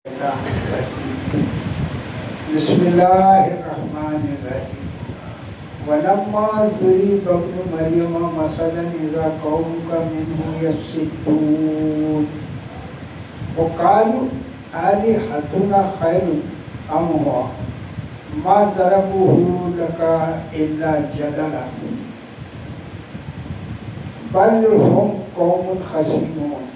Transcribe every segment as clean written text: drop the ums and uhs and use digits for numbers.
بسم الله الرحمن الرحيم ولما ضرب ابن مريم مثلا إذا قومك منه يصدون وقالوا آلهتنا خير أم هو ما ضربوه لك إلا جدلا بل هم قوم خصمون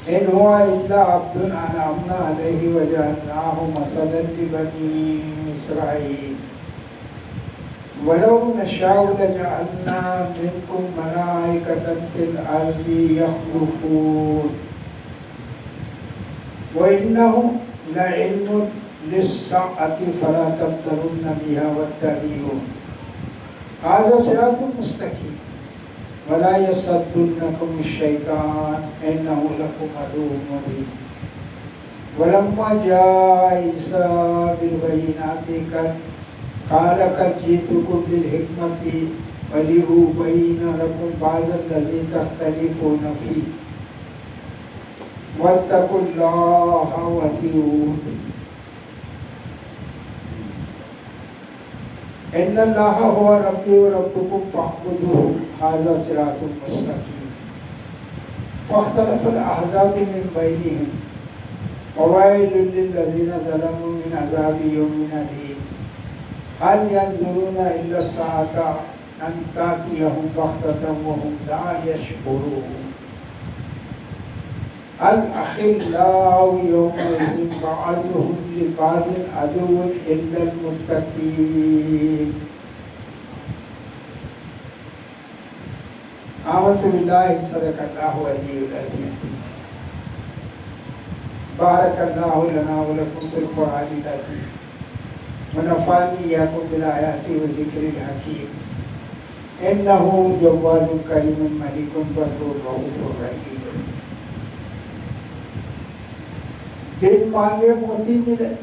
إن هو إلا عبد أنعمنا عليه وجعلناه مثلا لبني إسرائيل ولو نشاء لجعلنا منكم ملائكة في الأرض يخلفون وإنه لعلم للساعة فلا تمترن بها واتبعون هذا صراط مستقيم ولا يصدنكم الشيطان إنه لكم عدو مبين ولما جاء عيسى بالبينات قال قد جئتكم بالحكمة ولأبين لكم بعض الذي تختلفون فيه واتقوا الله وأطيعون إن الله هو ربي وربكم فاعبدوه هذا صراط مستقيم فاختلف الأحزاب من بينهم وويل للذين ظلموا من عذاب يوم أليم هل ينظرون إلا الساعة أن تأتيهم بغتة وهم لا يشعرون الأخلاء يومئذ بعضهم لبعض عدو إلا المتقين آمنت بالله صدق الله العلي العظيم بارك الله لنا ولكم في القرآن العظيم ونفعني إياكم بالآيات وذكر الحكيم إنه جواد كريم ملك بر رؤوف رحيم بن مانگے موتی ملے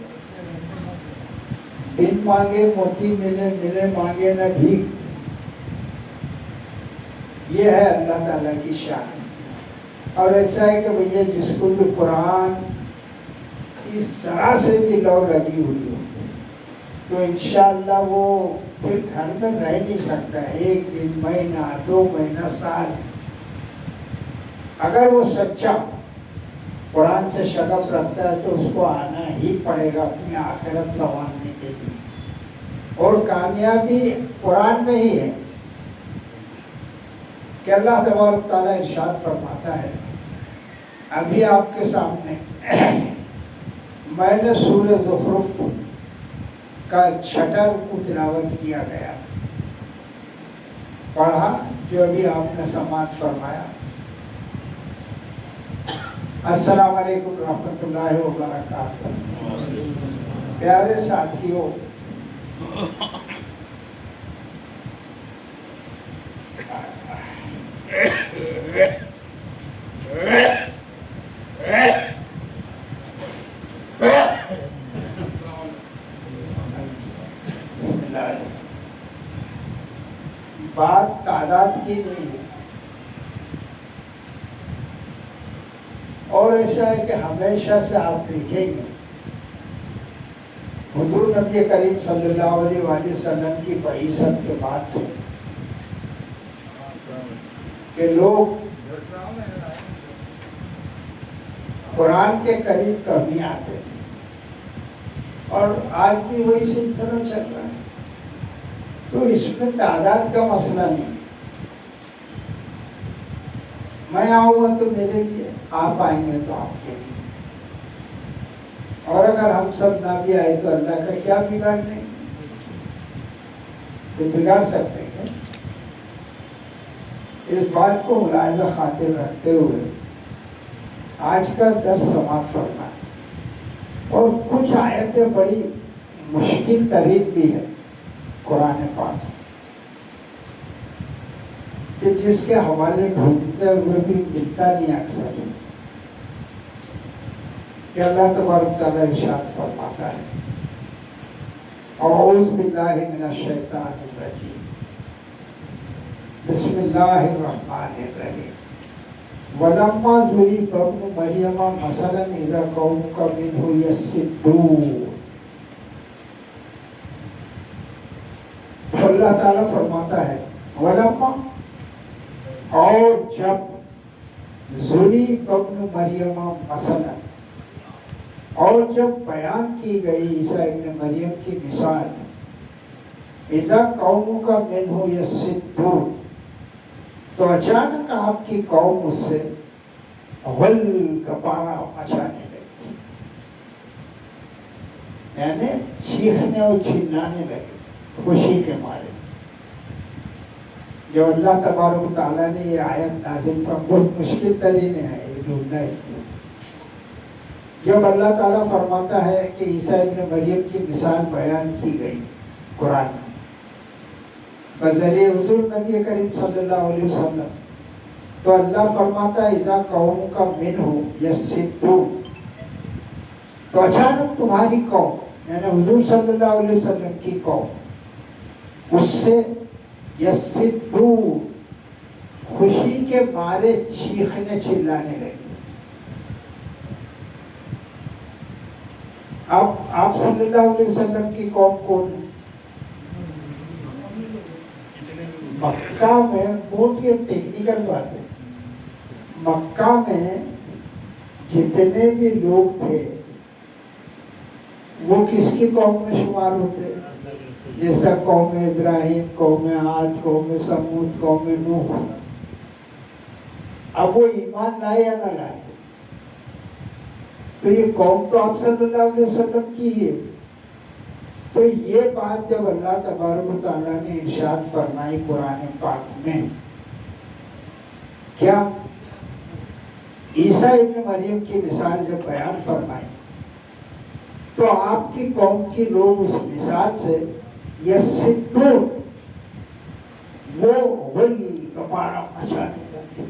بن مانگے موتی ملے ملے مانگے نہ بھیک یہ ہے اللہ تعالیٰ کی شان اور ایسا ہے کہ بھئی جس کو بھی قرآن کی ذرا سے بھی لو لگی ہوئی ہو تو انشاءاللہ وہ پھر گھر میں رہ نہیں سکتا ہے ایک دن مہینہ 2 مہینہ سال اگر وہ سچا قرآن سے شغف رکھتا ہے تو اس کو آنا ہی پڑے گا اپنی آخرت سنوارنے کے لیے اور کامیابی قرآن میں ہی ہے کہ اللہ تبارک تعالیٰ ارشاد فرماتا ہے ابھی آپ کے سامنے میں نے سورہ زخرف کا 6 رکوع تلاوت کیا گیا پڑھا جو ابھی آپ نے سماعت فرمایا السلام علیکم ورحمۃ اللہ وبرکاتہ پیارے ساتھیوں بات تعداد کی نہیں ہے اور ایسا ہے کہ ہمیشہ سے آپ دیکھیں گے حضور نبی کریم صلی اللہ علیہ وآلہ وسلم کی بعثت کے بعد سے کہ لوگ قرآن کے قریب کم ہی آتے تھے اور آج بھی وہی سلسلہ چل رہا ہے تو اس میں تعداد کا مسئلہ نہیں میں آؤں گا تو میرے لیے آپ آئیں گے تو آپ کے لیے اور اگر ہم سب نہ بھی آئے تو اللہ کا کیا بگاڑنے تو بگاڑ سکتے ہیں اس بات کو ملاحظہ خاطر رکھتے ہوئے آج کا درس سماعت فرما اور کچھ آیتیں بڑی مشکل ترین بھی ہے قرآن پاک کہ جس کے حوالے ڈھونڈتے ہوئے بھی ملتا نہیں اکثر کہ اللہ تبارک تعالیٰ ارشاد فرماتا ہے اعوذ باللہ من الشیطان الرجیم بسم اللہ الرحمن الرحیم ولما ضرب ابن مریم مثلا اذا قومک منه یصدون. تو اللہ تعالیٰ فرماتا ہے ولما، اور جب ضرب ابن مریم مثلا، اور جب بیان کی گئی عیسیٰ ابن مریم کی مثال، اذا قومک منه یصدون، تو اچانک آپ کی قوم اس سے غل کپارا مچانے لگی، یعنی چیخنے اور چلانے لگے خوشی کے مارے. جو اللہ تبارک و تعالیٰ نے یہ آیت نازل پر بہت مشکل ترین ہے یہ ڈھونڈنا اس کو. جب اللہ تعالیٰ فرماتا ہے کہ عیسیٰ ابن مریم کی مثال بیان کی گئی قرآن میں بذریعہ حضور نبی کریم صلی اللہ علیہ وسلم، تو اللہ فرماتا ہے اذا قومک منہ یصدون، تو اچانک تمہاری قوم یعنی حضور صلی اللہ علیہ وسلم کی قوم اس سے یصدون خوشی کے مارے چیخنے چلانے لگی. اب آپ صلی اللہ علیہ وسلم کی قوم کون؟ مکہ میں بہت یہ ٹیکنیکل بات ہے، مکہ میں جتنے بھی لوگ تھے وہ کس کی قوم میں شمار ہوتے؟ جیسا قوم ابراہیم، قوم عاد، قوم سمود، قوم نوح. اب وہ ایمان لائے یا نہ لائے، تو یہ قوم تو آپ صلی اللہ علیہ وسلم کی ہے. تو یہ بات جب اللہ تبارک و تعالیٰ نے ارشاد فرمائی قرآن پاک میں، کیا عیسیٰ ابن مریم کی مثال جب بیان فرمائی تو آپ کی قوم کی لوگ اس مثال سے یصدون وہ غل کپارا مچانے لگے،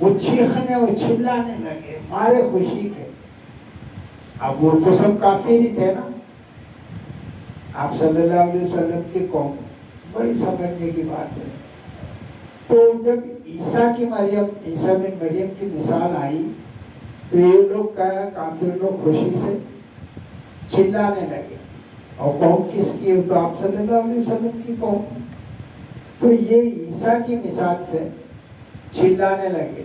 وہ چیخنے اور چلانے لگے مارے خوشی کے. اب وہ تو سب کافر ہی تھے نا. آپ صلی اللہ علیہ وسلم کی قوم بڑی سمجھنے کی بات ہے. تو جب عیسیٰ بن مریم کی مثال آئی تو یہ لوگ کافر لوگ خوشی سے چلانے لگے. اور قوم کس کی؟ تو آپ صلی اللہ علیہ وسلم کی قوم. تو یہ عیسیٰ کی مثال سے چلانے لگے.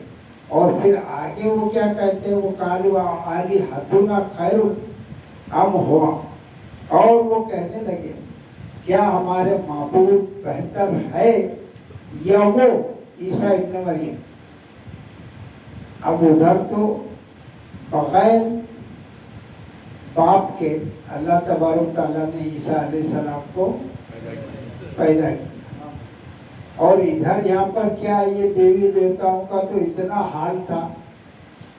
اور پھر آگے وہ کیا کہتے ہیں؟ وہ قالوا آلہتنا خیر ام ہوا، اور وہ کہنے لگے کیا ہمارے معبود بہتر ہے یا وہ عیسیٰ ابن مریم. اب ادھر تو بغیر باپ کے اللہ تبارک تعالیٰ نے عیسیٰ علیہ السلام کو پیدا کیا، اور ادھر یہاں پر کیا یہ دیوی دیوتاؤں کا تو اتنا حال تھا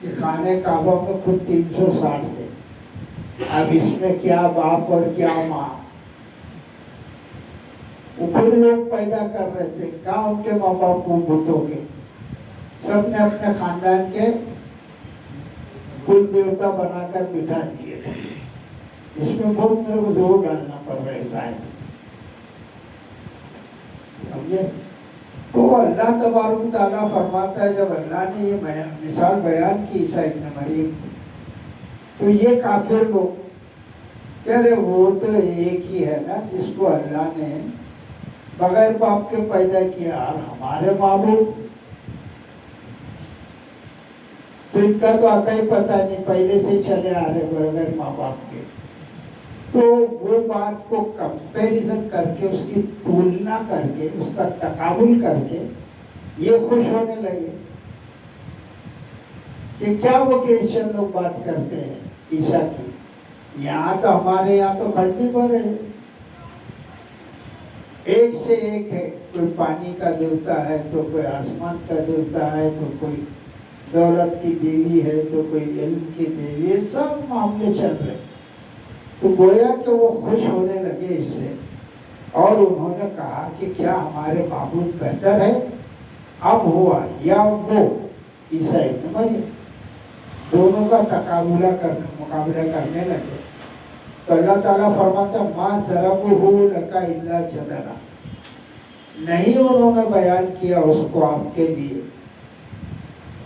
کہ خانہ کعبہ میں خود 360 تھے. اب اس میں کیا باپ اور کیا ماں، وہ خود لوگ پیدا کر رہے تھے. کہاں ان کے ماں باپ کو بتوں کے، سب نے اپنے خاندان کے کل دیوتا بنا کر بٹھا دیے تھے. اس میں بہت میرے کو زور ڈالنا پڑ رہا ہے شاید، سمجھے. تو اللہ تبارک تعالیٰ فرماتا ہے جب اللہ نے یہ مثال بیان کی عیسیٰ ابن مریم کی، تو یہ کافر لوگ کہہ رہے وہ تو ایک ہی ہے نا جس کو اللہ نے بغیر باپ کے پیدا کیا، اور ہمارے معبود تو ان کا تو آتا ہی پتہ نہیں، پہلے سے چلے آ رہے بغیر ماں باپ کے. تو وہ بات کو کمپیریزن کر کے، اس کی تلنا کر کے، اس کا تقابل کر کے یہ خوش ہونے لگے کہ کیا وہ کرسچن لوگ بات کرتے ہیں عیسیٰ کی. یہاں تو ہمارے یہاں تو کھٹنے پر ہے، ایک سے ایک ہے. کوئی پانی کا دیوتا ہے، تو کوئی آسمان کا دیوتا ہے، تو کوئی دولت کی دیوی ہے، تو کوئی علم کی دیوی ہے. سب معاملے چل رہے. تو گویا کہ وہ خوش ہونے لگے اس سے، اور انہوں نے کہا کہ کیا ہمارے معبود بہتر ہے اب ہوا یا وہ عیسیٰ ابن مریم. دونوں کا مقابلہ کرنے لگے. تو اللہ تعالیٰ فرماتا ما ضربوہ لک الا جدلا، نہیں انہوں نے بیان کیا اس کو آپ کے لیے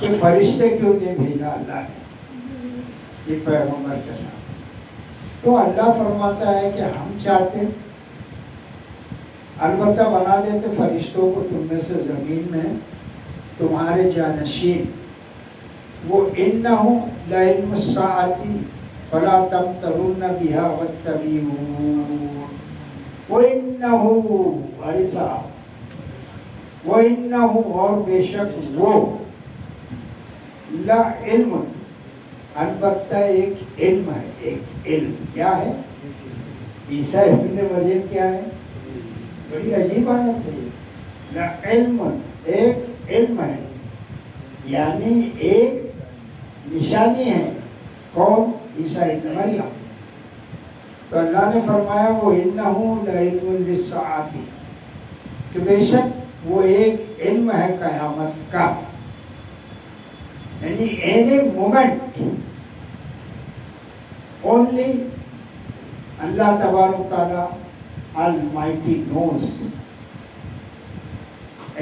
کہ فرشتے کیوں نہیں بھیجا اللہ نے یہ پیغمبر کے ساتھ؟ تو اللہ فرماتا ہے کہ ہم چاہتے البتہ بنا دیتے فرشتوں کو تم میں سے زمین میں تمہارے جانشین، وہ انہو لعلم الساعۃ فلا تمترن بها واتبعون، وانہو عرفہ، وانہو اور بے شک وہ، لعلم البتہ ایک علم ہے، ایک علم کیا ہے؟ عیسیٰ ابن مریم کیا ہے؟ بڑی عجیب آیت ہے یہ، لعلم ایک علم ہے، یعنی ایک نشانی ہے، کون؟ عیسیٰ ابن مریم۔ تو اللہ نے فرمایا وہ انہو لعلم للساعۃ، کہ بے شک وہ ایک علم ہے قیامت کا، یعنی اینی مومنٹ اونلی اللہ تبارک تعالیٰ Almighty knows.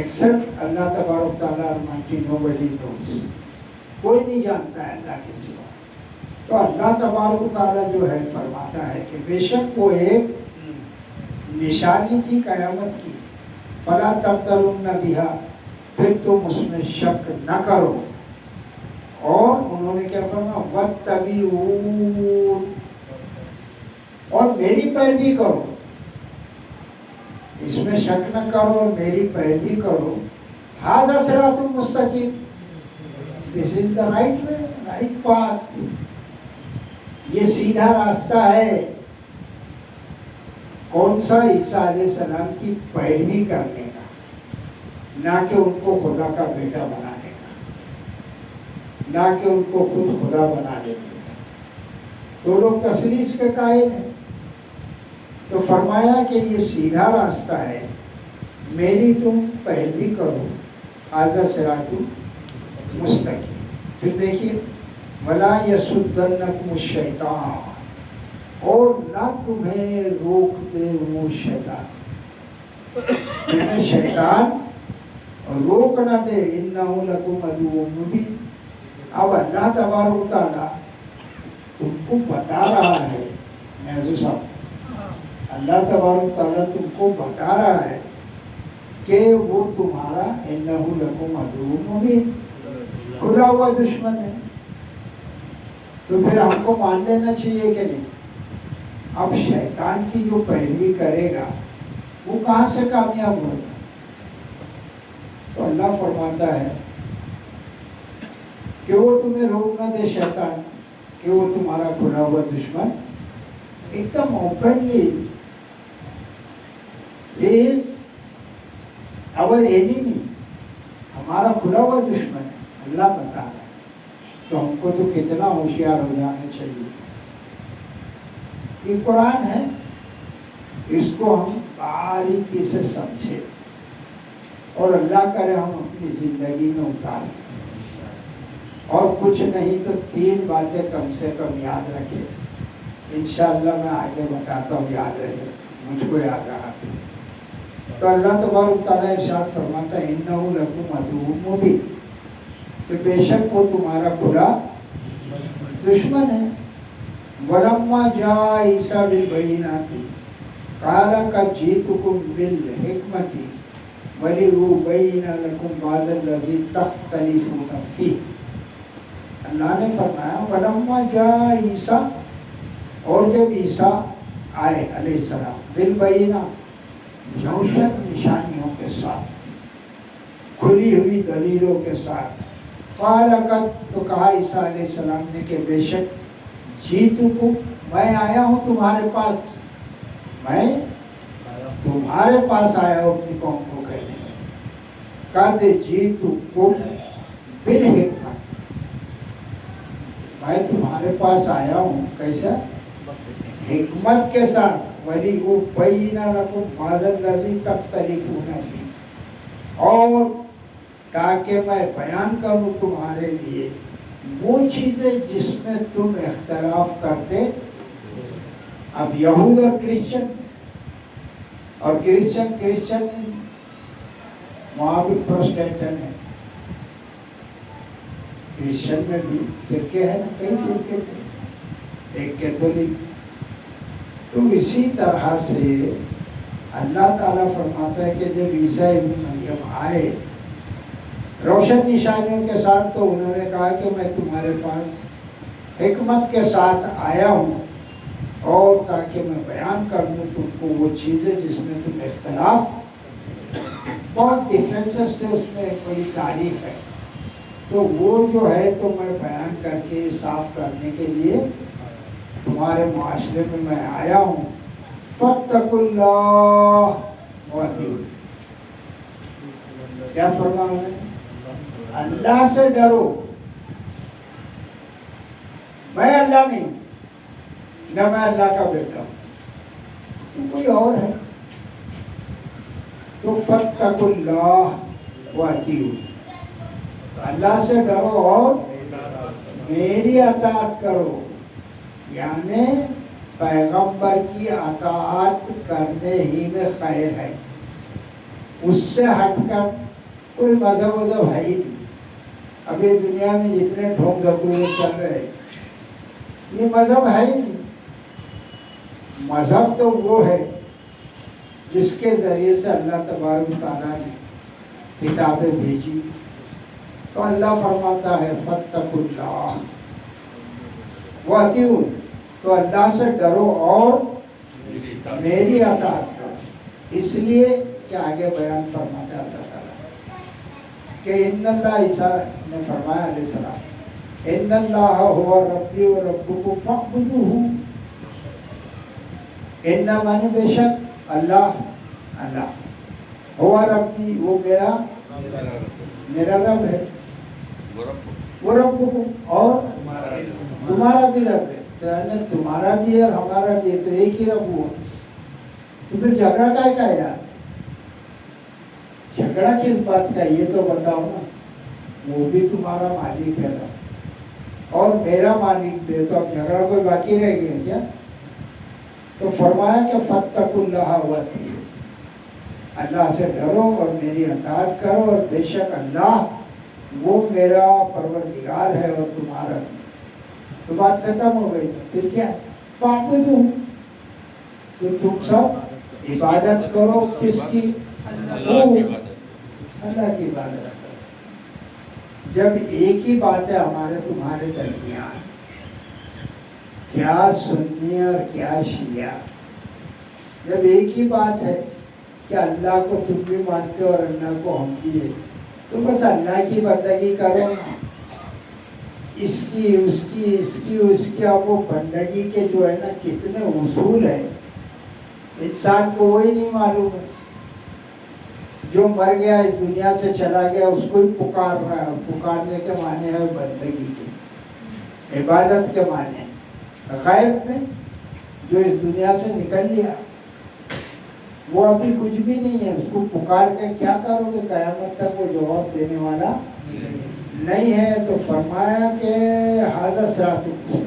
Except اللہ تبارک تعالیٰ Almighty nobody knows. کوئی نہیں جانتا ہے اللہ کے سوا۔ تو اللہ تبارک تعالیٰ جو ہے فرماتا ہے کہ بے شک وہ ایک نشانی تھی قیامت کی، فلا تمترن بہا، پھر تم اس میں شک نہ کرو، اور انہوں نے کیا فرمایا؟ واتبعون، اور میری پیروی کرو، اس میں شک نہ کرو اور میری پیروی کرو۔ ھذا صراط مستقیم، this is the right way, right path, یہ سیدھا راستہ ہے۔ کون سا؟ عیسیٰ علیہ السلام کی پیروی کرنے کا، نہ کہ ان کو خدا کا بیٹا بنانے کا، نہ کہ ان کو خود خدا بنا دینے کا۔ تو لوگ تثلیث کے قائل ہیں۔ تو فرمایا کہ یہ سیدھا راستہ ہے، میری تم پیروی کرو، ھذا صراط مستقیم۔ پھر دیکھیے ولا یصدنکم الشیطان، اور نہ تمہیں روک دے وہ شیطان، تمہیں شیطان روک نہ دے، انہ لکم عدو مبین۔ اب اللہ تبارک تعالیٰ تم کو بتا رہا ہے، محضو صاحب، اللہ تبارک تعالیٰ تم کو بتا رہا ہے کہ وہ تمہارا انہ لکم عدو مبین، کھلا ہوا دشمن ہے۔ تو پھر ہم کو مان لینا چاہیے کہ نہیں؟ اب شیطان کی جو پیروی کرے گا وہ کہاں سے کامیاب ہوگا؟ تو اللہ فرماتا ہے کہ وہ تمہیں روک نہ دے شیطان، کہ وہ تمہارا کھلا ہوا دشمن، ایک دم اوپنلی is our enemy، ہمارا کھلا ہوا دشمن ہے، اللہ بتا رہا ہے۔ تو ہم کو تو کتنا ہوشیار ہو جانا چاہیے۔ یہ قرآن ہے، اس کو ہم باریکی سے سمجھے اور اللہ کرے ہم اپنی زندگی میں اتاریں، اور کچھ نہیں تو 3 باتیں کم سے کم یاد رکھیں۔ انشاءاللہ میں آگے بتاتا ہوں، یاد رہے، مجھ کو یاد رہا۔ تو اللہ تبارک تعالیٰ ارشاد فرماتا ہے انہ لکم عدو مبین، کہ بے شک وہ تمہارا کھلا دشمن ہے۔ ولما جاء عیسیٰ بالبینات قال قد جئتکم بالحکمۃ ولأبین لکم بعض الذی تختلفون فیہ۔ اللہ نے فرمایا ولما جاء عیسیٰ، اور جب عیسیٰ آئے علیہ السلام، بالبینات، روشن نشانیوں کے ساتھ، کھلی ہوئی دلیلوں کے ساتھ، قال قد، تو کہا عیسیٰ علیہ السلام نے کہ بے شک جئتکم، میں آیا ہوں تمہارے پاس، میں تمہارے پاس آیا ہوں اپنی قوم کو کہنے میں، قد جئتکم بالحکمت، میں تمہارے پاس آیا ہوں کیسا؟ حکمت کے ساتھ، وَلِأُبَيِّنَ لَكُمْ بَعْضَ الَّذِي تَخْتَلِفُونَ فِيهِ، اور تاکہ میں بیان کروں تمہارے لیے وہ چیزیں جس میں تم اختلاف کرتے۔ اب یہود اور کرسچن وہاں بھی پروٹسٹینٹ ہیں، کرسچن میں بھی فرقے ہیں نا، کئی فرقے تھے، ایک کیتھولک. تو اسی طرح سے اللہ تعالیٰ فرماتا ہے کہ جب عیسیٰ ابن مریم آئے روشن نشانیوں کے ساتھ، تو انہوں نے کہا کہ میں تمہارے پاس حکمت کے ساتھ آیا ہوں، اور تاکہ میں بیان کر دوں تم کو وہ چیزیں جس میں تم اختلاف، بہت ڈفرینسز تھے اس میں، ایک بڑی تاریخ ہے، تو وہ جو ہے تو میں بیان کر کے صاف کرنے کے لیے تمہارے معاشرے میں آیا ہوں. فاتقوا اللہ واتقون. کیا فرمایا ہے؟ اللہ سے ڈرو. میں اللہ نہیں، نہ میں اللہ کا بیٹا ہوں، تو کوئی اور ہے. تو فاتقوا اللہ واتقون، اللہ سے ڈرو اور میری اطاعت کرو. یعنی پیغمبر کی اطاعت کرنے ہی میں خیر ہے، اس سے ہٹ کر کوئی مذہب وذہب ہے ہی نہیں. ابھی دنیا میں جتنے ڈھونگ ڈھکوے چل رہے یہ مذہب ہے ہی نہیں. مذہب تو وہ ہے جس کے ذریعے سے اللہ تبارک و تعالیٰ نے کتابیں بھیجی. تو اللہ فرماتا ہے فاتقوا اللہ واتقون، تو اللہ سے ڈرو اور میری اطاعت کرو. اس لیے کہ آگے بیان فرماتا ہے اللہ تعالیٰ کہ ان اللہ، عیسیٰ نے فرمایا علیہ السلام، ان اللہ هو ربی و ربکم فاعبدوہ. ان معنی بے شک اللہ، اللہ ہوا ربی، وہ میرا رب ہے، وہ ربکم اور تمہارا بھی رب ہے. یعنی تمہارا بھی ہے اور ہمارا بھی ہے، تو ایک ہی رب ہوا. تو پھر جھگڑا کا ہے یار؟ جھگڑا کس بات کا ہے یہ تو بتاؤ نا. وہ بھی تمہارا مالک ہے رب اور میرا مالک بھی ہے، تو اب جھگڑا کوئی باقی رہ گیا کیا؟ تو فرمایا کہ فاتقوا اللہ واتقون، اللہ سے ڈرو اور میری اطاعت کرو، اور بے شک اللہ وہ میرا پروردگار ہے اور تمہارا بھی. تو بات ختم ہو گئی. پھر کیا؟ فاعبدوہ، تو تم سب عبادت کرو. کس کی؟ اللہ کی عبادت کرو. جب ایک ہی بات ہے ہمارے تمہارے درمیان، کیا سنی اور کیا شیعہ، جب ایک ہی بات ہے کہ اللہ کو تم بھی مانتے اور اللہ کو ہم بھی ہے، تو بس اللہ کی بندگی کرو نا. اس کی اس کی اس کی اس کی. اب وہ بندگی کے جو ہے نا کتنے اصول ہیں، انسان کو وہی نہیں معلوم ہے. جو مر گیا اس دنیا سے چلا گیا اس کو ہی پکار رہا ہے. پکارنے کے معنی ہے بندگی کے، عبادت کے معنی ہے. غیب میں جو اس دنیا سے نکل لیا وہ ابھی کچھ بھی نہیں ہے، اس کو پکار کے کیا کرو گے؟ قیامت تک وہ جواب دینے والا نہیں ہے. تو فرمایا کہ ھذا صراط مستقیم،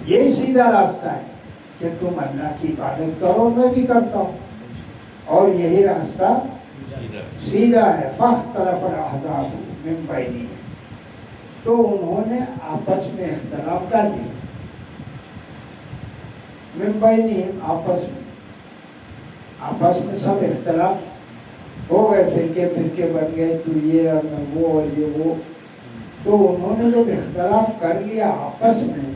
یہی سیدھا راستہ ہے کہ تم اللہ کی عبادت کرو، میں بھی کرتا ہوں، اور یہی راستہ سیدھا ہے. فاختلف الاحزاب من بینہم، تو انہوں نے آپس میں اختلاف ڈال دیا. من بینہم، آپس میں سب اختلاف ہو گئے، فرقے بن گئے، تو یہ اور میں وہ اور یہ وہ. تو انہوں نے جب اختلاف کر لیا آپس میں،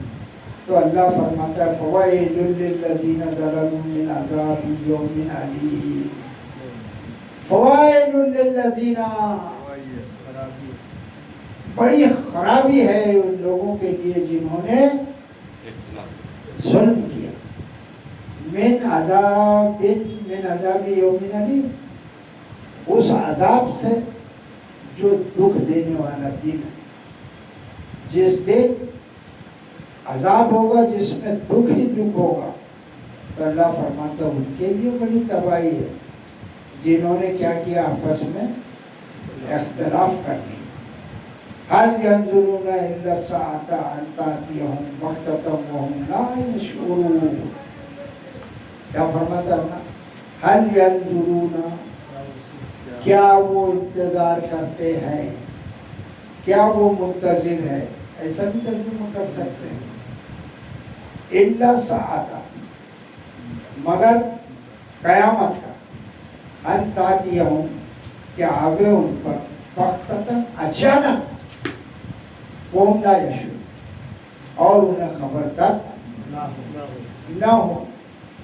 تو اللہ فرماتا ہے فویل للذین ظلموا من عذاب یوم علیم. فویل للذین، بڑی خرابی ہے ان لوگوں کے لیے جنہوں نے ظلم کیا. من عذاب یوم علیم، اس عذاب سے جو دکھ دینے والا دن ہے. جس دن عذاب ہوگا جس میں دکھ ہی دکھ ہوگا، تو اللہ فرماتا ہے ان کے لیے بڑی تباہی ہے جنہوں نے کیا کیا؟ آپس میں اختلاف کر لیا. هل ينظرون الا الساعة ان تأتيهم بغتة وهم لا يشعرون. کیا فرماتا ہے؟ هل ينظرون، کیا وہ انتظار کرتے ہیں کیا وہ منتظر ہے؟ ایسا بھی ترجمہ کر سکتے ہیں. الا ساعتا، مگر قیامت کا، ان تاتیہم، کہ آوے ان پر، بغتۃ، اچانک، وہم لا یشعرون، اور انہیں خبر تک نہ ہو.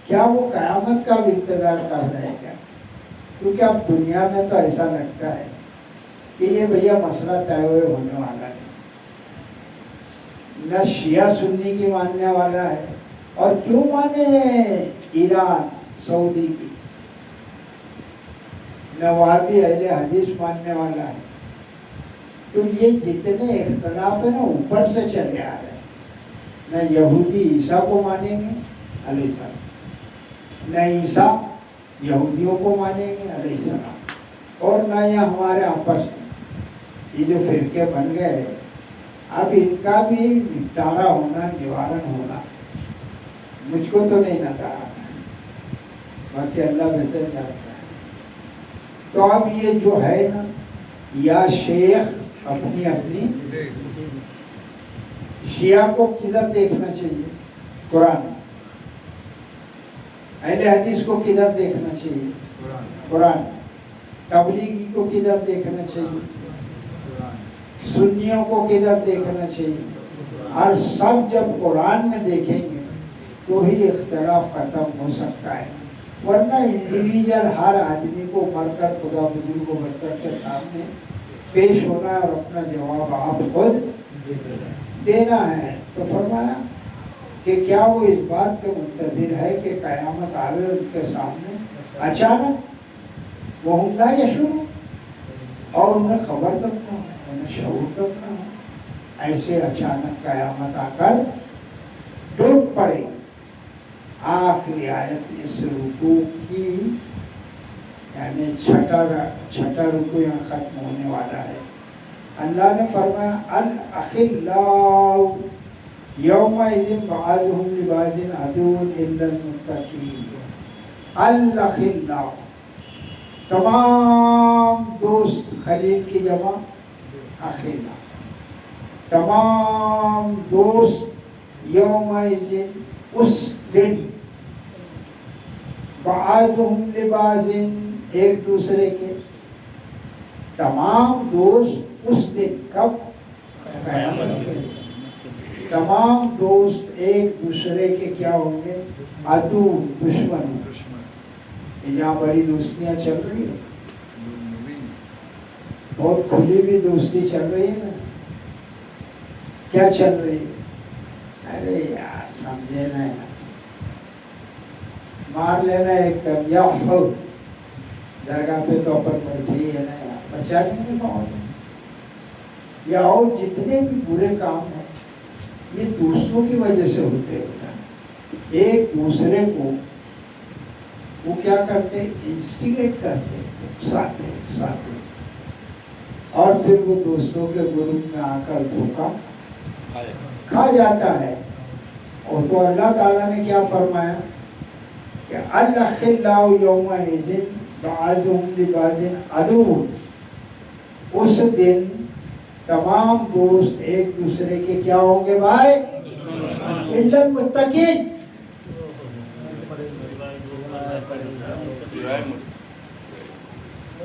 کیا وہ قیامت کا بھی انتظار کر رہے ہیں کیا؟ کیونکہ اب دنیا میں تو ایسا لگتا ہے کہ یہ بھیا مسئلہ طے ہوئے ہونے والا ہے. نہ شیعہ سنی کی ماننے والا ہے، اور کیوں مانے ایران سعودی کی، نہ وہابی اہل حدیث ماننے والا ہے. تو یہ جتنے اختلاف ہیں نا اوپر سے چلے آ رہے ہیں. نہ یہودی عیسیٰ کو مانیں گے علیہ السلام، نہ عیسیٰ یہودیوں کو مانیں گے علیہ السلام، اور نہ یہ ہمارے آپس میں یہ جو فرقے بن گئے، اب ان کا بھی نپٹارا ہونا، نوارن ہونا مجھ کو تو نہیں نظر آتا ہے، باقی اللہ بہتر جانتا ہے. تو اب یہ جو ہے نا، یا شیخ اپنی اپنی، شیعہ کو کدھر دیکھنا چاہیے؟ قرآن. اہل حدیث کو کدھر دیکھنا چاہیے؟ قرآن. تبلیغی کو کدھر دیکھنا چاہیے؟ سنیوں کو کدھر دیکھنا چاہیے؟ اور سب جب قرآن میں دیکھیں گے تو ہی اختلاف ختم ہو سکتا ہے. ورنہ انڈیویجل ہر آدمی کو مر کر خدا بزرگ و برتر کے سامنے پیش ہونا اور اپنا جواب آپ خود دینا ہے. تو فرمایا کہ کیا وہ اس بات کے منتظر ہے کہ قیامت آوے ان کے سامنے اچانک، وہ لا یشعرون، اور انہیں خبر تک نہ ہو، انہیں شعور تک نہ ہو. ایسے اچانک قیامت آ کر ڈوب پڑے گی. آخری آیت اس رکوع کی، یعنی چھٹا رکوع یہاں ختم ہونے والا ہے. اللہ نے فرمایا الاخلاء یومئذ بعضهم لبعض عدو الا المتقین. الاخلاء، تمام دوست، خلیل کی جمع اخلاء، تمام دوست یومئذ، اس دن، بعضهم لبعض، ایک دوسرے کے، تمام دوست اس دن، کب؟ قیامت کے دن. تمام دوست ایک دوسرے کے کیا ہوں گے؟ عدو، دشمن. یہاں بڑی دوستیاں چل رہی ہیں، بہت کھلی بھی دوستی چل رہی ہے نا. کیا چل رہی ہے؟ ارے یار سمجھے نا یار، مار لینا ایک دم، یا خود درگاہ پہ تو پر بیٹھی ہے نا یار، بچانے میں بہت. یا اور جتنے بھی برے کام ہیں یہ دوسروں کی وجہ سے ہوتے ہیں. ایک دوسرے کو وہ کیا کرتے ہیں؟ انسٹیگیٹ کرتے ہیں، اکساتے، اور پھر وہ دوستوں کے گروپ میں آ کر دھوکہ کھا جاتا ہے. اور تو اللہ تعالیٰ نے کیا فرمایا کہ الاخلاء یومئذ بعضهم لبعض عدو، اس دن تمام دوست ایک دوسرے کے کیا ہوں گے بھائی؟ الا المتقین.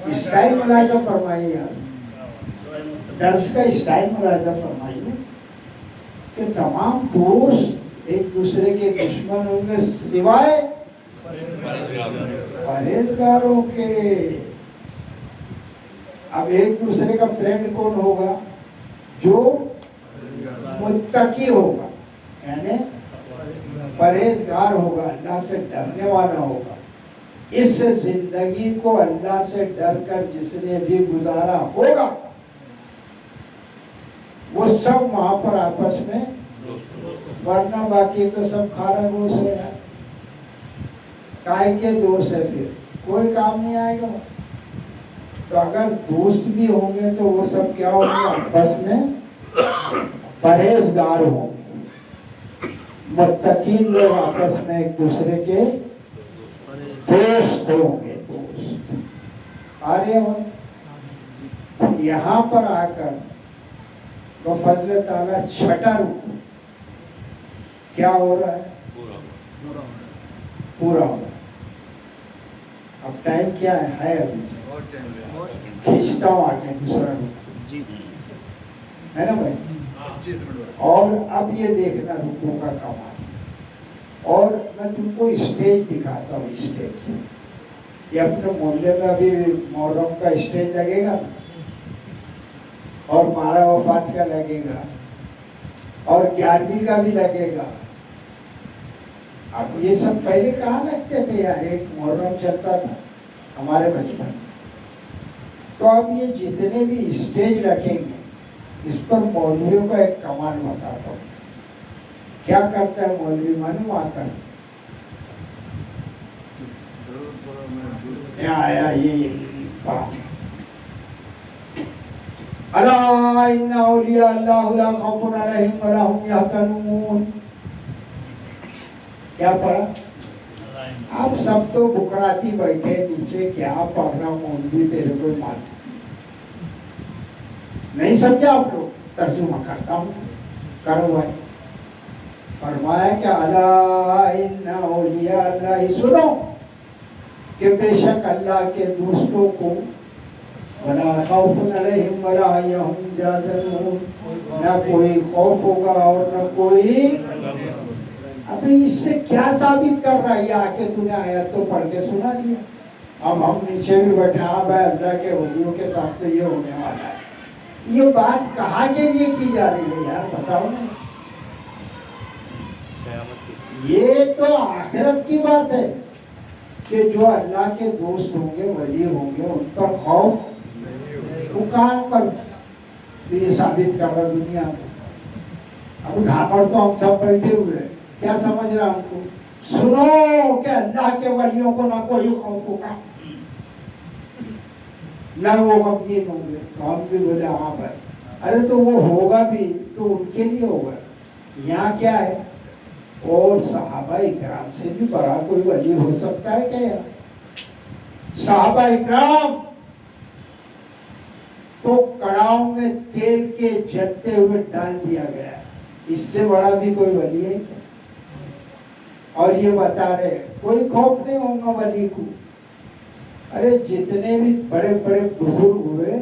اسٹائل ملاحظہ فرمائیے، درس کا اسٹائل ملاحظہ فرمائیے کہ تمام دوست ایک دوسرے کے دشمن ہوں گے سوائے پرہیزگاروں کے. اب ایک دوسرے کا فرینڈ کون ہوگا؟ جو متقی ہوگا، یعنی پرہیزگار ہوگا، اللہ سے ڈرنے والا ہوگا. اس زندگی کو اللہ سے ڈر کر جس نے بھی گزارا ہوگا وہ سب وہاں پر آپس میں، ورنہ باقی تو سب کھارا گوش ہے یار. کائے کے دوست ہے، پھر کوئی کام نہیں آئے گا. تو اگر دوست بھی ہوں گے تو وہ سب کیا ہوں گے؟ آپس میں پرہیزگار ہوں گے، متقین لوگ آپس میں ایک دوسرے کے دوست ہوں گے. دوست آ رہے ہو یہاں پر آ کر تو فضل تعالیٰ چھٹا رکو کیا ہو رہا ہے؟ پورا ہو رہا ہے. اب ٹائم کیا ہے ابھی کھینچتا ہوں آگے دوسرا رکو ہے نا بھائی. اور اب یہ دیکھنا رکو کا کمال. اور میں تم کو اسٹیج دکھاتا ہوں. اسٹیج یہ اپنے محلے میں ابھی محرم کا اسٹیج لگے گا اور مارا وفات کا لگے گا اور 11ویں کا بھی لگے گا. اب یہ سب پہلے کہاں لگتے تھے یار؟ ایک محرم چلتا تھا ہمارے بچپن. تو اب یہ جتنے بھی اسٹیج رکھیں گے اس پر مولویوں کا ایک کمال بتاتا ہوں. کیا کرتا ہے مولوی معلوم؟ آ کر آیا یہ الا ان اولیاء اللہ لا خوف علیہم ولا هم یحزنون. کیا پڑھا؟ آپ سب تو بکراتی بیٹھے نیچے. کیا پڑھ رہا مولوی تیرے کو معلوم نہیں سمجھا؟ آپ لوگ ترجمہ کرتا ہوں کرو بھائی. فرمایا کہ الا ان اولیاء اللہ، سنو کہ بے شک اللہ کے دوستوں کو ولا خوف علیہم ولا هم یحزنون، نہ کوئی خوف ہوگا اور نہ کوئی. ابھی اس سے کیا ثابت کر رہا ہے؟ یہ آ کے تو نے آیت تو پڑھ کے سنا دیا. اب ہم نیچے بھی بیٹھے ہاں بھائی اللہ کے ولیوں کے ساتھ تو یہ ہونے والا ہے. یہ بات کہاں کے لیے کی جا رہی ہے یار بتاؤ نا؟ یہ تو آخرت کی بات ہے کہ جو اللہ کے دوست ہوں گے ولی ہوں گے ان پر خوف کہاں پر. تو یہ ثابت کر رہا دنیا میں. اب گھاپڑ تو ہم سب بیٹھے ہوئے ہیں. کیا سمجھ رہا ہم کو؟ سنو کہ اللہ کے ولیوں کو نہ کوئی خوف ہوگا نہ وہ غمگین ہوں گے. تو ہم بھی بولے ہاں بھائی. ارے تو وہ ہوگا بھی تو ان کے لیے ہوگا. یہاں کیا ہے؟ اور صحابہ اکرام سے بھی بڑا کوئی ولی ہو سکتا ہے کیا یار؟ صحابہ اکرام کو کڑاؤں میں تیل کے جلتے ہوئے ڈال دیا گیا. اس سے بڑا بھی کوئی ولی ہے کیا؟ اور یہ بتا رہے کوئی خوف نہیں ہوگا ولی کو. ارے جتنے بھی بڑے بڑے بزرگ ہوئے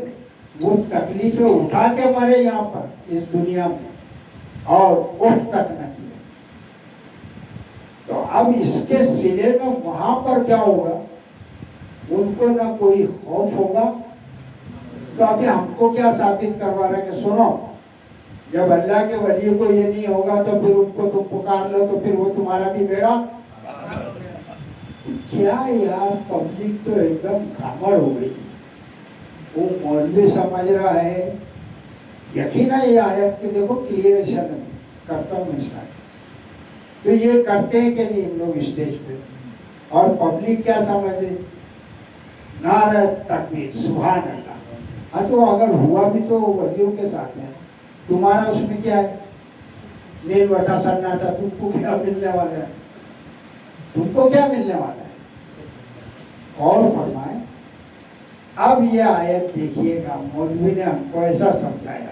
وہ تکلیفیں اٹھا کے مرے یہاں پر اس دنیا میں اور اف تک نہ کیا. تو اب اس کے سلے میں وہاں پر کیا ہوگا؟ ان کو نہ کوئی خوف ہوگا. تو ابھی ہم کو کیا ثابت کروا رہا ہے کہ سنو جب اللہ کے ولی کو یہ نہیں ہوگا تو پھر ان کو تم پکار لو تو پھر وہ تمہارا بھی بیڑا. کیا یار پبلک تو ایک دم گھامڑ ہو گئی. وہ مولوی سمجھ رہا ہے یقینا یہ آیت کے دیکھو کلیئریشن کرتا ہوں میں اسٹارٹ. تو یہ کرتے ہیں کہ نہیں ان لوگ اسٹیج پہ. اور پبلک کیا سمجھ رہی؟ نعرہ تکبیر سبحان اللہ. ہاں تو اگر ہوا بھی تو ولیوں کے ساتھ ہے. تمہارا اس میں کیا ہے؟ نیل بٹا سناٹا. تم کو کیا ملنے والا ہے؟ تم کو کیا ملنے والا ہے؟ اور فرمائے اب یہ آیت دیکھیے گا مولوی نے ہم کو ایسا سمجھایا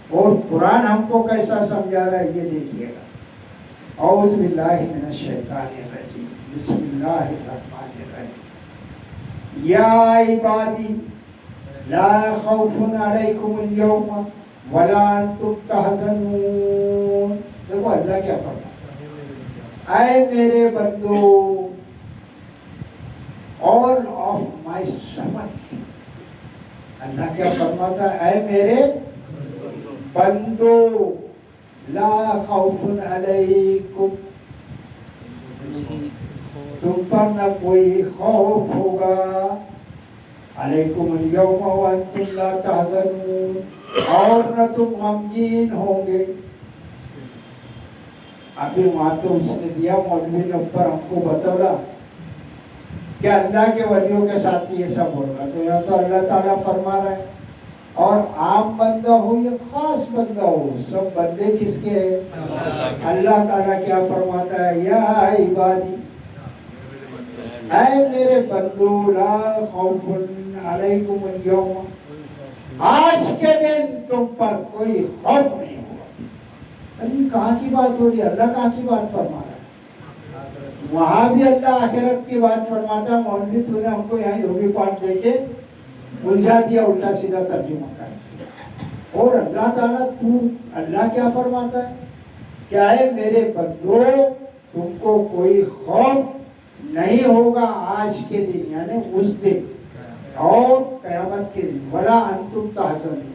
اور قرآن ہم کو کیسا سمجھا رہا ہے یہ دیکھیے گا. اعوذ باللہ من الشیطان الرجیم بسم اللہ الرحمن الرحیم. یا عبادی لا خوف علیکم اليوم ولا انتم تحزنون. دیکھو اللہ کیا فرماتا ہے، اے میرے بندو all of my servants. اللہ کیا فرماتا ہے، اے میرے بندو لا خوف علیکم، تم پر نہ کوئی خوف ہوگا، علیکم اليوم وانتم لا تحزنون، اور نہ تم غمگین ہوں گے. ابھی وہاں تو اس نے دیا مولوی نے اوپر ہم کو بتولا کہ اللہ کے ولیوں کے ساتھ یہ سب ہوگا. تو یہاں تو اللہ تعالیٰ فرما رہا ہے اور عام بندہ ہو یا خاص بندہ ہو سب بندے کس کے ہیں؟ اللہ تعالیٰ کیا فرماتا ہے، یا عبادی اے میرے بندو لا خوف علیکم اليوم آج کے دن تم پر کوئی خوف نہیں ہوگا۔ ارے کہاں کی بات ہو رہی ہے؟ اللہ کہاں کی بات فرما رہا ہے؟ وہاں بھی اللہ آخرت کی بات فرماتا ہے۔ مولوی تو نے ہم کو یہاں دھوبی پاٹ دے کے الجھا دیا، الٹا سیدھا ترجمہ کر۔ اور اللہ تعالیٰ اللہ کیا فرماتا ہے؟ کیا ہے میرے بندو، تم کو کوئی خوف نہیں ہوگا آج کے دن، یعنی اس دن اور قیامت کے دن، ولا انتم تحزنون،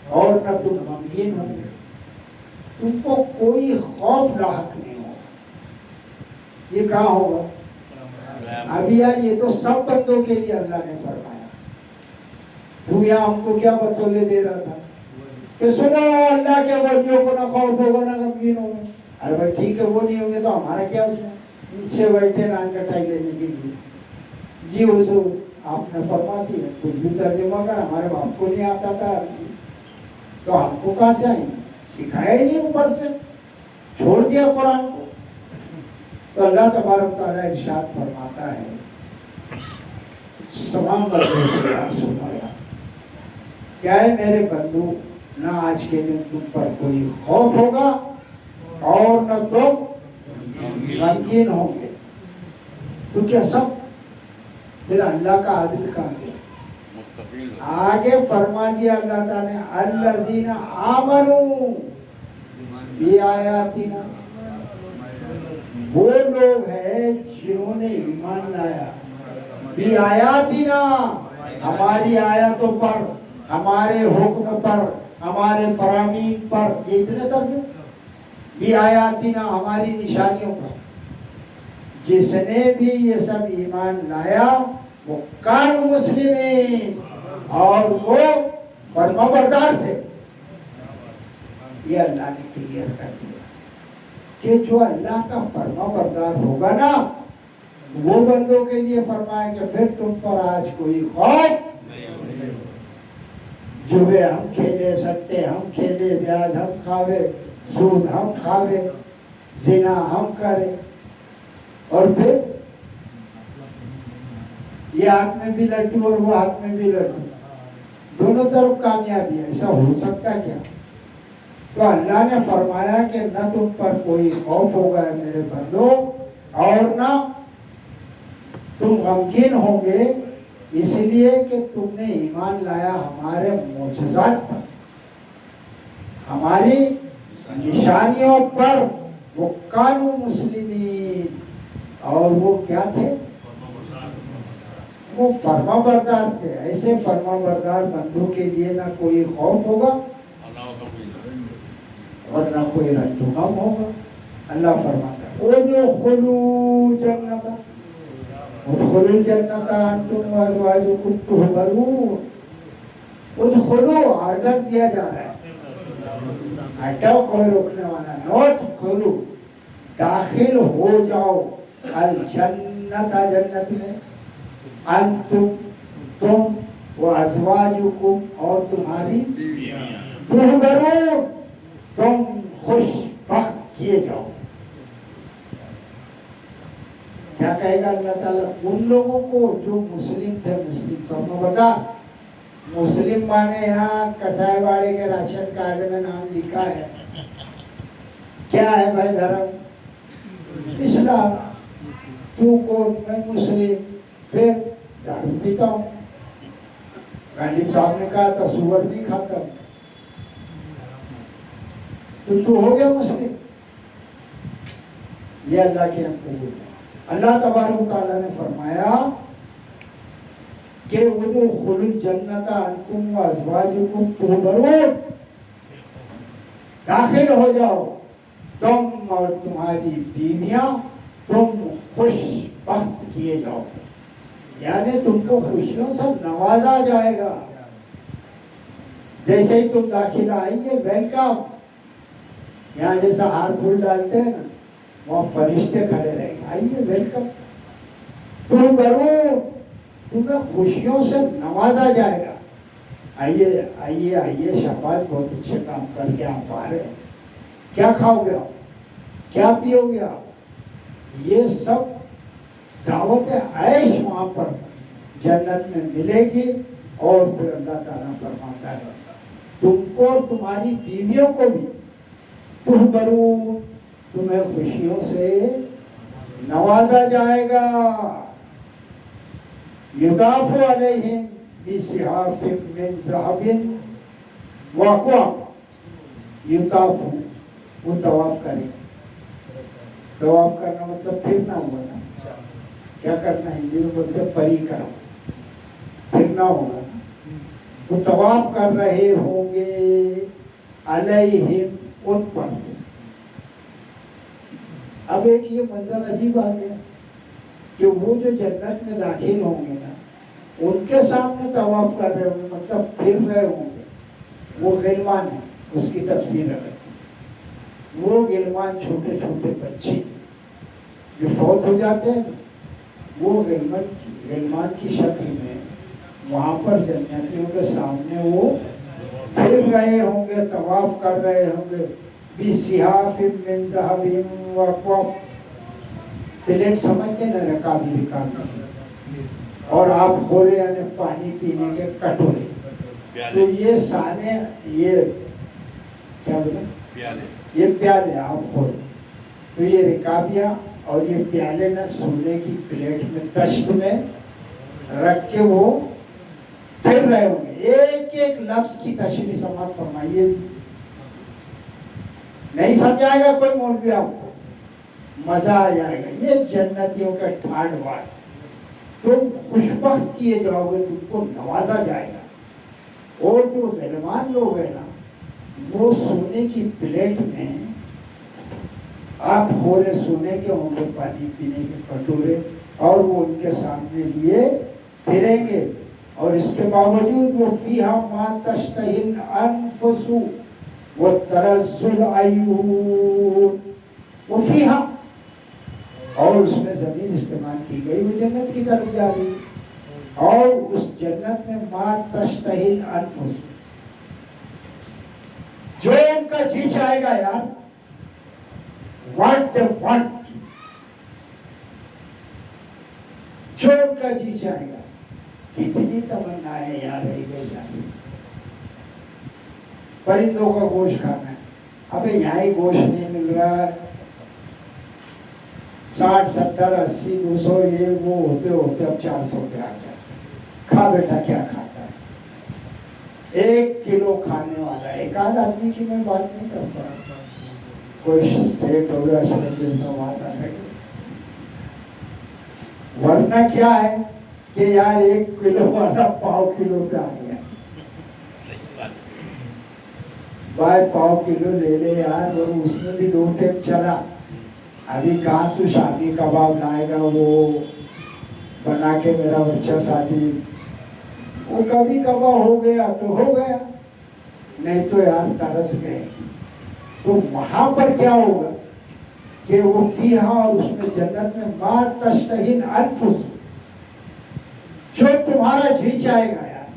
اور نہ تم غمگین ہوں گے، تم کو کوئی خوف لاحق نہیں ہوگا۔ یہ کہاں ہوگا؟ ابھی یار یہ تو سب بندوں کے لیے اللہ نے فرمایا۔ تو یہاں ہم کو کیا بتولے دے رہا تھا کہ سنو اللہ کے ولیوں کو نہ خوف ہوگا نہ غمگین ہوگا۔ ارے بھائی ٹھیک ہے، وہ نہیں ہوں گے تو ہمارا کیا اس میں؟ نیچے بیٹھے نان کٹائی لینے کے لیے۔ جی حضور آپ نے فرما دی ہے، کچھ بھی ترجمہ کر، ہمارے باپ کو نہیں آتا تھا تو ہم کو کہاں سے آئیں؟ سکھایا ہی نہیں، اوپر سے چھوڑ دیا قرآن کو۔ تو اللہ تبارک تعالیٰ ارشاد فرماتا ہے، تمام بندوں سے یاد سنایا، کیا ہے میرے بندو، نہ آج کے دن تم پر کوئی خوف ہوگا اور نہ تم غمگین ہوں گے۔ تو کیا سب؟ پھر اللہ کا عادل کہاں گیا؟ آگے فرما دیا اللہ تعالیٰ نے، الذین آمنوا بآیاتنا، وہ لوگ ہیں جنہوں نے ایمان لایا بآیاتنا، ہماری آیاتوں پر، ہمارے حکم پر، ہمارے فرامین پر۔ یہ اتنے ترجمے بآیاتنا، ہماری نشانیوں پر۔ جس نے بھی یہ سب ایمان لایا وہ کانوا مسلمین، اور وہ فرما بردار تھے۔ یہ اللہ نے کلیئر کر دیا کہ جو اللہ کا فرما بردار ہوگا نا، وہ بندوں کے لیے فرمائے کہ پھر تم پر آج کوئی خوف نہیں۔ جوے ہم کھیلے، سٹے ہم کھیلے، بیاج ہم کھاوے، سود ہم کھاوے، زنا ہم کرے، اور پھر یہ ہاتھ میں بھی لڈو اور وہ ہاتھ میں بھی لڈو، دونوں طرف کامیابی ہے۔ ایسا ہو سکتا کیا؟ تو اللہ نے فرمایا کہ نہ تم پر کوئی خوف ہوگا میرے بندو، اور نہ تم غمگین ہوں گے، اس لیے کہ تم نے ایمان لایا ہمارے معجزات پر، ہماری نشانیوں پر۔ وہ کانوا مسلمین، اور وہ کیا تھے؟ وہ فرما بردار تھے۔ ایسے فرما بردار بندوں کے لیے نہ کوئی خوف ہوگا اور نہ کوئی رنج و غم ہوگا۔ اللہ فرماتا ہے، ادخلوا جنت، ادخلوا الجنت انتم وازواجکم تحبرون۔ ادخلوا، آرڈر دیا جا رہا ہے، ہٹاؤ، کوئی روکنے والا نہیں۔ ادخلوا، داخل ہو جاؤ، الجنت، جنت میں، انتم، تم، وازواجکم، اور تمہاری تحبرون، تم خوش بخت کیے جاؤ۔ کیا کہے گا اللہ تعالیٰ ان لوگوں کو جو مسلم تھے؟ مسلم فرما بتا، مسلم مانے یہاں کسائے واڑے کے راشن کارڈ میں نام لکھا ہے، کیا ہے بھائی دھرم؟ اسلام۔ تو کون؟ میں مسلم، پھر دارو پیتا ہوں، غالب صاحب نے کہا تھا سور نہیں کھاتا ہوں، تو ہو گیا مسلم۔ یہ اللہ کے ہم قبول ہے۔ اللہ تبارک و تعالیٰ نے فرمایا کہ ادخلوا الجنت انتم وازواجکم تحبرون، داخل ہو جاؤ تم اور تمہاری بیویاں، تم خوش بخت کیے جاؤ، یعنی تم کو خوشیوں سے نوازا جائے گا۔ جیسے ہی تم داخل آئیے، ویلکم، یہاں جیسا ہار پھول ڈالتے ہیں نا، وہاں فرشتے کھڑے رہیں گے، آئیے ویلکم، تم کرو، تمہیں خوشیوں سے نوازا جائے گا۔ آئیے آئیے آئیے، شہباز بہت اچھے کام کر کے آپ آ رہے ہیں، کیا کھاؤ گے آپ، کیا پیو گے آپ؟ یہ سب دعوت عیش وہاں پر جنت میں ملے گی، اور پھر اللہ تعالیٰ فرماتا ہے تم کو اور تمہاری بیویوں کو بھی تحبرون، تمہیں خوشیوں سے نوازا جائے گا. یطاف علیہم بصحاف من ذہب واکواب. یطاف وہ طواف کریں. طواف کرنا مطلب پھرنا ہوگا نا. کیا کرنا ہندی میں بولتے ہیں پری کرنا، پھرنا ہوگا. وہ طواف کر رہے ہوں گے علیہم ان پر. اب ایک یہ منظر عجیب آ گیا کہ وہ جو جنت میں داخل ہوں گے نا ان کے سامنے طواف کر رہے ہوں گے، مطلب پھر رہے ہوں گے. وہ غلمان ہے، اس کی تفسیر ہے. وہ غلمان چھوٹے چھوٹے بچے جو فوت ہو جاتے ہیں نا، وہ غلمان کی شکل میں وہاں پر جنتیوں کے سامنے وہ پھر رہے ہوں گے، طواف کر رہے ہوں گے. بصحاف من ذہب واکواب. پلیٹ سمجھتے ہیں نا، رکابی اور آپ کھولے یعنی پانی پینے کے کٹورے. تو یہ سانے، یہ کیا بولا، یہ پیالے آپ کھولے تو یہ رکابیہ اور یہ پیالے نہ سونے کی پلیٹ میں تشت میں رکھ کے وہ پھر رہے ہوں گے. ایک ایک لفظ کی تشریح سماعت فرمائیے. نہیں سمجھائے گا کوئی مولوی آپ کو، مزہ آ جائے گا. یہ جنتیوں کا ٹھاٹ واٹ. تم خوشبخت کیے جاؤ گے، تم کو نوازا جائے گا. اور جو غلمان لوگ ہیں نا وہ سونے کی پلیٹ میں آپ خورے سونے کے ہوں گے، پانی پینے کے کٹورے، اور وہ ان کے سامنے لیے پھریں گے. اور اس کے باوجود وہ فیہا ما تشتہی الانفس وتلذ العیون. وہ فیہا، اور اس میں زمین استعمال کی گئی، وہ جنت کی طرف جا رہی. اور اس جنت میں ما تشتہی الانفس، جو ان کا جی چاہے گا یار، واٹ دے وانٹ، جو ان کا جی چاہے گا. کتنی تمنا ہے یار رہ گئی یار. پرندوں کا گوشت کھانا ہے، ابھی یہاں ہی گوشت نہیں مل رہا ہے. 60 70 80 200 یہ وہ ہوتے ہوتے اب 400 پہ آ گیا. کھا بیٹا کیا کھاتا ہے. 1 کلو کھانے والا ایک آدھ آدمی کی میں بات نہیں کرتا، کوئی سیٹ ہو گیا ورنہ کیا ہے کہ یار 1 کلو والا 1.25 کلو پہ آ گیا. بھائی 1.25 کلو لے لے یار، اور اس میں بھی 2 ٹائم چلا. ابھی کہاں تو شادی کباب لائے گا وہ بنا کے میرا بچہ شادی، وہ کبھی کباب ہو گیا تو ہو گیا، نہیں تو یار ترس گئے. تو وہاں پر کیا ہوگا کہ وہ فیہا، اور اس میں جنت میں ما تشتہی الانفس، جو تمہارا جی چاہے گا یار.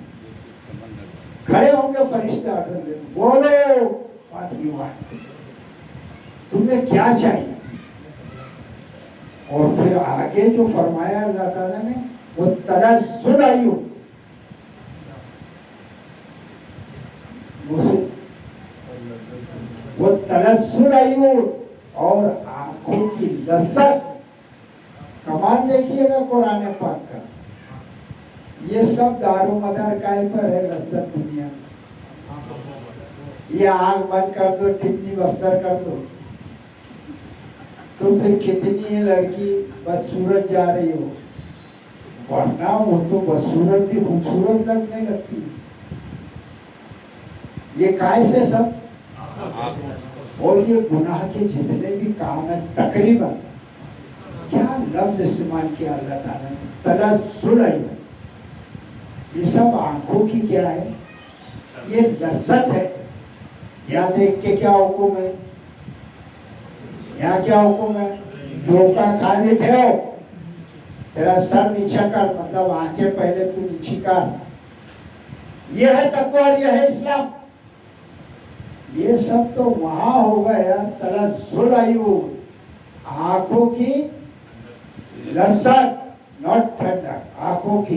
کھڑے ہوں گے فرشتے آرڈر لے، بولو what you want، تمہیں کیا چاہیے. اور پھر آگے جو فرمایا اللہ تعالیٰ نے وہ تلذ العیون، وہ تلذ العیون اور آنکھوں کی لذت. کمال دیکھیے گا قرآن پاک کا، یہ سب دار و مدار کائے پر ہے لذت دنیا میں. یہ آنکھ بند کر دو، ٹپنی بستر کر دو، تو پھر کتنی لڑکی بدصورت جا رہی ہو، ورنہ وہ تو بدصورت بھی خوبصورت لگنے لگتی. یہ کائے سے سب، اور یہ گناہ کے جتنے بھی کام ہیں تقریباً، کیا لفظ استعمال کیا اللہ تعالیٰ نے، تلذ العیون. یہ سب آنکھوں کی کیا ہے، یہ لذت ہے. یہاں دیکھ کے کیا حکم ہے، یہاں کیا حکم ہے، ڈوکا کھا لیتے ہو، تیرا سر نیچا کر، مطلب آنکھیں پہلے تو نیچی کر. یہ ہے تقویٰ، یہ ہے اسلام. یہ سب تو وہاں ہوگا یار تلذ العیون، آنکھوں کی لذت، ناٹ ٹھنڈک، آنکھوں کی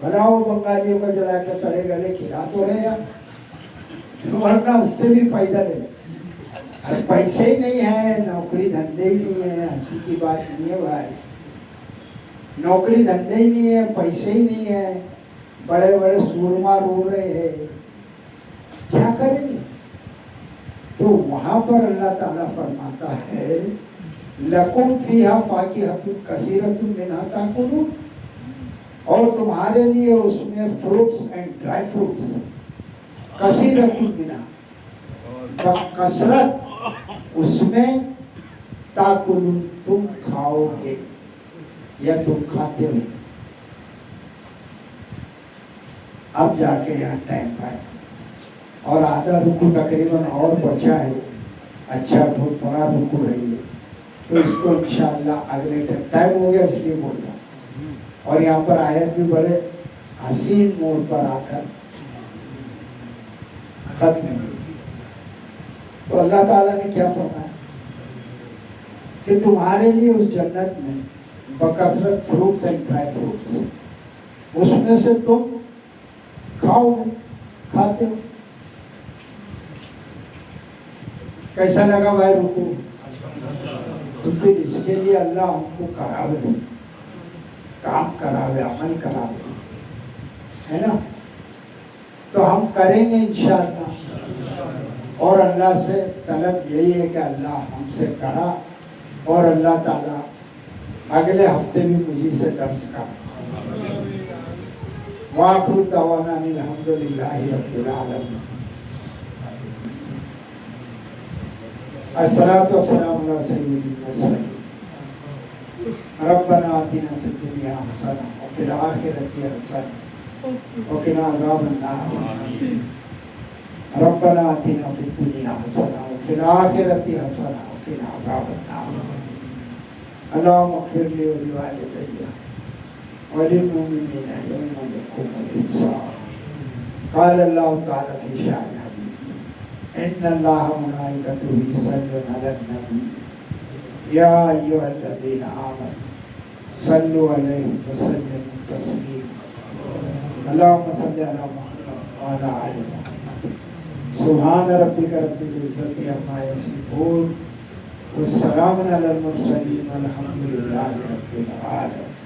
بھلا وہ بنگالیوں کو جلا کے سڑے گلے کھلا تو رہے ہیں، ورنہ اس سے بھی فائدہ لے. پیسے ہی نہیں ہے، نوکری دھندے ہی نہیں ہے. ہنسی کی بات نہیں ہے بھائی، نوکری دھندے ہی نہیں ہے، پیسے ہی نہیں ہے، بڑے بڑے سورما رو رہے ہیں، کیا کریں گے؟ تو وہاں پر اللہ تعالیٰ فرماتا ہے لَكُمْ فِيهَا فَاكِهَةٌ كَثِيرَةٌ مِنْهَا تَأْكُلُونَ، اور تمہارے لیے اس میں فروٹس اینڈ ڈرائی فروٹس، کثیرۃ منہا، کثرت اس میں، تاکلون تم کھاؤ گے یا تم کھاتے ہو. اب جا کے یہاں ٹائم پائے اور آدھا رکو تقریباً اور بچا ہے. اچھا بہت بڑا رکو ہے یہ، تو اس کو انشاءاللہ اگلے ٹائم ہو گیا اس لیے بول رہا ہوں. اور یہاں پر آیت بھی بڑے حسین موڑ پر آ کر ختم ہوئی. تو اللہ تعالیٰ نے کیا فرمایا کہ تمہارے لیے اس جنت میں بکثرت فروٹس اینڈ ڈرائی فروٹس، اس میں سے تم کھاؤ گے، کھاتے ہو. کیسا لگا بھائی رکو؟ تو پھر اس کے لیے اللہ ہم کو کراوے، کام کراوے، عمل کراوے، ہے نا؟ تو ہم کریں گے انشاءاللہ. اور اللہ سے طلب یہی ہے کہ اللہ ہم سے کرا، اور اللہ تعالیٰ اگلے ہفتے بھی مجھے سے درس کرا. وآخر دعوانا الحمد للہ رب العالمین. الصلاة والسلام علی سید المرسلین. ربنا آتنا فی الدنیا حسنہ وفی الآخرۃ حسنہ وقنا عذاب النار. ربنا آتنا فی الدنیا حسنہ وفی الآخرۃ حسنہ وقنا عذاب النار. اللہم اغفر لی ولوالدی وللمؤمنین یوم یقوم الحساب. قال اللہ تعالی فی شأن حبیبہ ان اللہ وملائکتہ یصلون علی النبی یا ایھا الذین آمنوا صلوا علیہ وسلموا تسلیما. اللہم صل علی محمد وعلی آل محمد. سبحان ربک رب العزۃ عما یصفون والسلام علی المرسلین والحمد للہ رب العالمین.